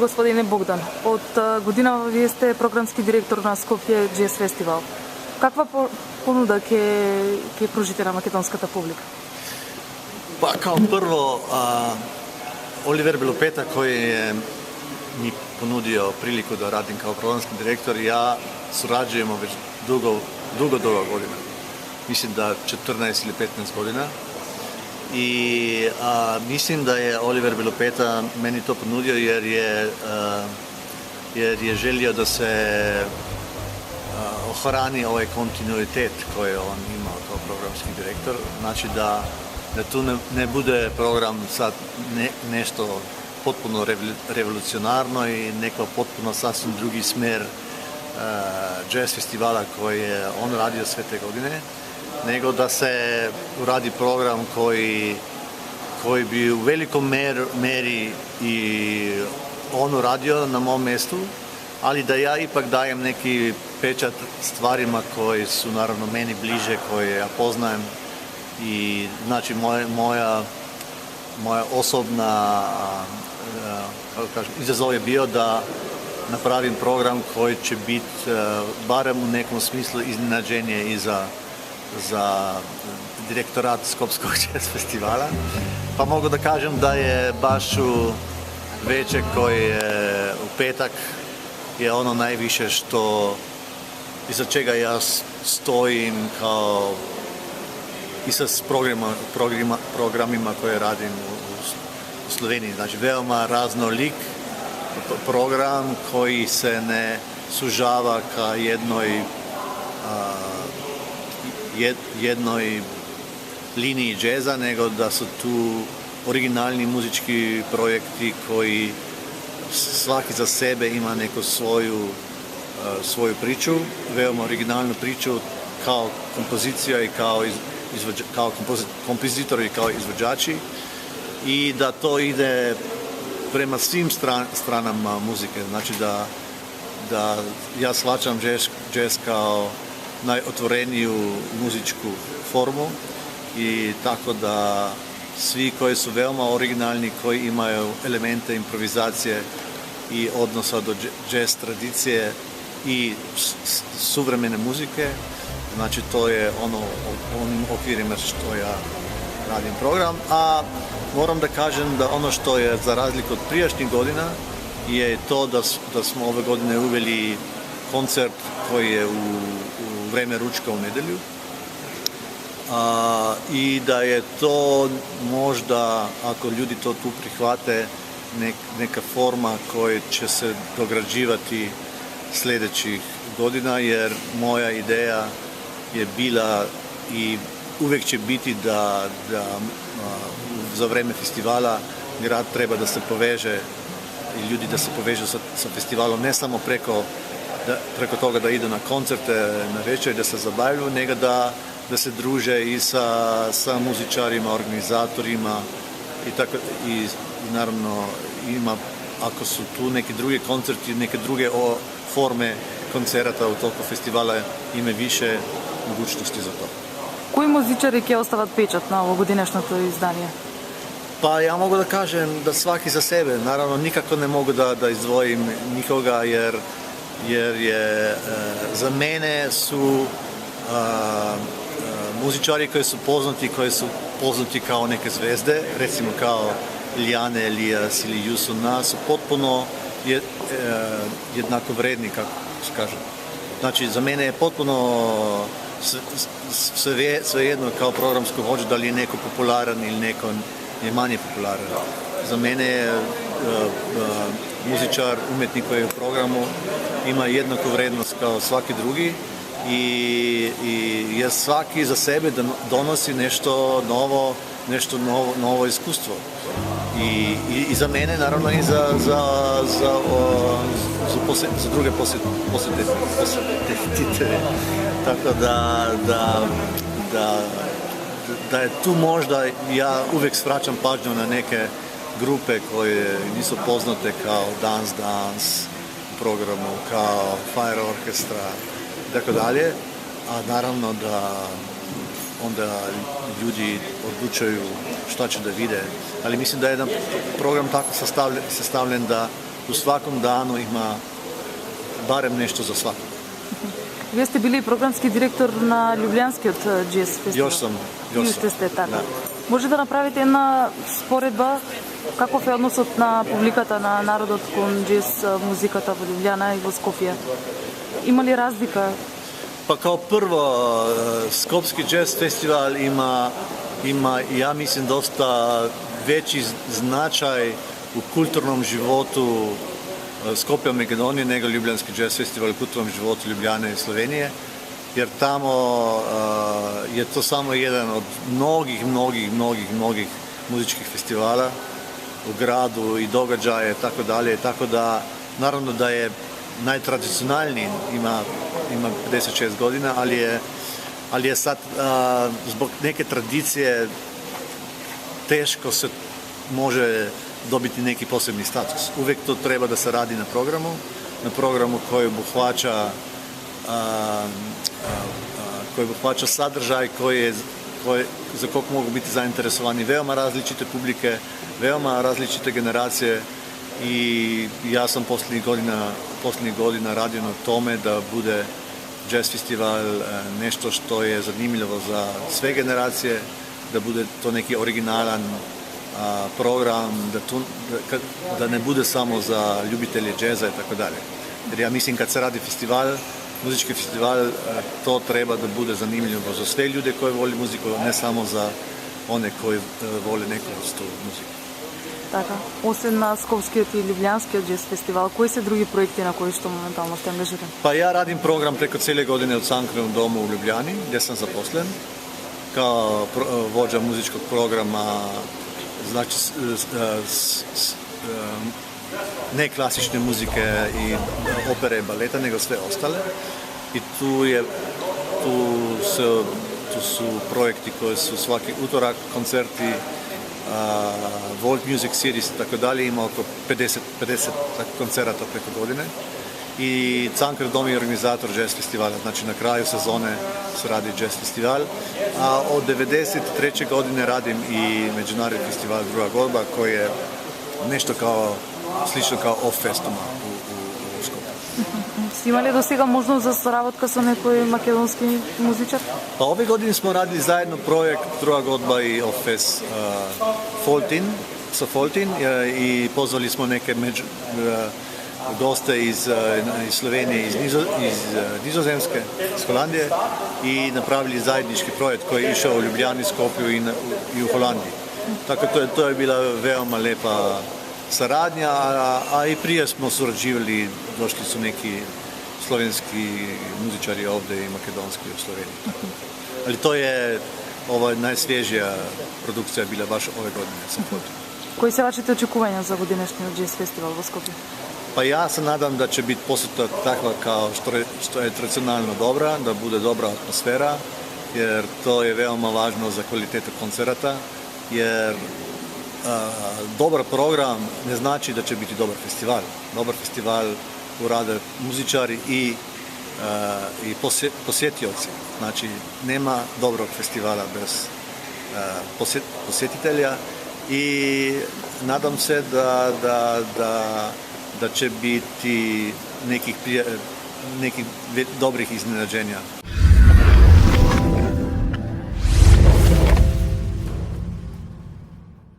Господине Богдан, од година вие сте програмски директор на Скопје Джез Фестивал. Каква понуда ќе пружите на македонската публика? Па, као прво, Оливер Белопета, кој ми понудио прилику да радим као програмски директор, ја сураđujemo веќе дуго година. Мислим да 14 или 15 година. И мислим да е Оливер Белопета мени то понудио jer je želio da se ohrani ovaj kontinuitet koji on ima kao programski direktor. Znači da tu ne bude program sad nešto potpuno revolucionarno i neko potpuno sasvim drugi smer jazz festivala koji je on radio sve te godine, nego da se uradi program koji bi u velikom meri i on uradio na mom mjestu, ali da ja ipak dajem neki pečat stvarima koji su naravno meni bliže, koje ja poznajem i znači moja osobna izazov je bio da napravim program koji će biti barem u nekom smislu iznenađenje i za direktorat Skopskog jazz festivala. Pa mogu da kažem da je baš u večer koji je u petak je ono najviše što iza čega ja stojim kao i sa programima koje radim u Sloveniji. Znači veoma raznolik program koji se ne sužava ka jednoj liniji džeza, nego da su tu originalni muzički projekti koji svaki za sebe ima neku svoju priču, veoma originalnu priču kao kompozicija i kao kompozitori i kao izvođači i da to ide prema svim stranama muzike. Znači da ja shvaćam jazz kao najotvoreniju muzičku formu i tako da svi koji su veoma originalni, koji imaju elemente improvizacije i odnosa do jazz tradicije i suvremene muzike, znači to je onim okvirima što ja radim program, a moram da kažem da ono što je za razliku od prijašnjih godina je to da smo ove godine uveli koncert koji je u vreme ručka u nedelju i da je to možda, ako ljudi to tu prihvate, neka forma koja će se dograđivati sljedećih godina, jer moja ideja je bila i uvijek će biti da za vreme festivala grad treba da se poveže i ljudi da se povežu sa festivalom, ne samo preko toga da idu na koncerte, na večer, da se zabavljaju, nego da se druže i sa muzičarima, organizatorima i naravno ima, ako su tu neki drugi koncerti, neke druge forme koncerata u toku festivala, ima više mogućnosti za to. Кои музичари ќе остават печат на овогодинешното издание? Pa ja mogu da kažem da svaki za sebe. Naravno, nikako ne mogu da izdvojim nikoga jer je za mene su muzičari koji su poznati kao neke zvezde, recimo kao Lijane, Elijas ili Jusuna, su potpuno jednako vredni, kako se kaže. Znači, za mene je potpuno svejedno kao programsko vođu da li je neko popularan ili neko je manje popularan. Za mene je muzičar, umetnik koji je u programu ima jednaku vrednost kao svaki drugi i je svaki za sebe da donosi nešto novo iskustvo. I za mene, naravno, i za druge posjetitelje. Tako da je tu možda, ja uvijek svraćam pažnju na neke grupe koje nisu poznate kao Dance u programu, kao Fire Orchestra i tako dalje, a naravno da onda ljudi odlučuju šta će da vide. Ali mislim da je jedan program tako sastavljen da u svakom danu ima barem nešto za svakog. Вие сте били програмски директор на Љубљанскиот джез фестивал. Још сум. Уште сте така. Да. Може да направите една споредба каков е односот на публиката на народот кон джез музиката во Љубљана и во Скопје? Има ли разлика? Pa kao prvo, Skopski jazz festival ima, ja mislim, dosta veći značaj u kulturnom životu Skopja, Makedonije, nego Ljubljanski jazz festival u kulturnom životu Ljubljane i Slovenije, jer tamo je to samo jedan od mnogih muzičkih festivala u gradu i događaje, tako dalje, tako da, naravno da je najtradicionalniji, ima 56 godina, ali je sad zbog neke tradicije teško se može dobiti neki posebni status. Uvijek to treba da se radi na programu koji obuhvaća sadržaj za kog mogu biti zainteresovani veoma različite publike, veoma različite generacije. I ja sam posljednjih godina radio na tome da bude jazz festival nešto što je zanimljivo za sve generacije, da bude to neki originalan program, da ne bude samo za ljubitelje džeza i tako dalje. Jer ja mislim kad se radi muzički festival, to treba da bude zanimljivo za sve ljude koji vole muziku, ne samo za one koji vole neku vrstu muzike. Така, освен на Скопскиот и Љубљанскиот джез фестивал, кои се други проекти на кои што моментално сте ангажирани? Pa ja radim program preko cijele godine u Cankarovom domu u Ljubljani, gdje sam zaposlen kao vođa muzičkog programa, znači ne klasične muzike i opere i baleta, nego sve ostale. I tu su projekti koji su svaki utorak, koncerti, World Music Series i tako dalje, ima oko 50 koncerata preko godine. I Cankarov dom je organizator jazz festivala, znači na kraju sezone se radi jazz festival. A od 1993. godine radim i međunarodni festival Druga godba, koji je nešto slično kao off-festuma u Skopju. Сте имали до сега можност за соработка со некој македонски музичар? Pa ove godine smo radili zajedno projekt Druga godba i off-fest sa Foltin i pozvali smo neke goste iz Slovenije, iz Nizozemske, iz Holandije i napravili zajednički projekt koji je išao u Ljubljani, Skopju i u Holandiji. Tako to je bila veoma lepa saradnja, a i prije smo surađivali, došli su neki slovenski muzičari ovdje i makedonski u Sloveniji. Ali to je najsvježija produkcija bila baš ove godine sa Foltin. Кои се вашите очекувања за годинешниот джез фестивал во Скопје? Pa ja se nadam da će biti posjeta takva kao što je tradicionalno dobra, da bude dobra atmosfera, jer to je veoma važno za kvalitetu koncerata, jer dobar program ne znači da će biti dobar festival. Dobar festival urade muzičari i posjetioci. Znači, nema dobrog festivala bez posjetitelja i nadam se da će biti nekih dobrih iznenađenja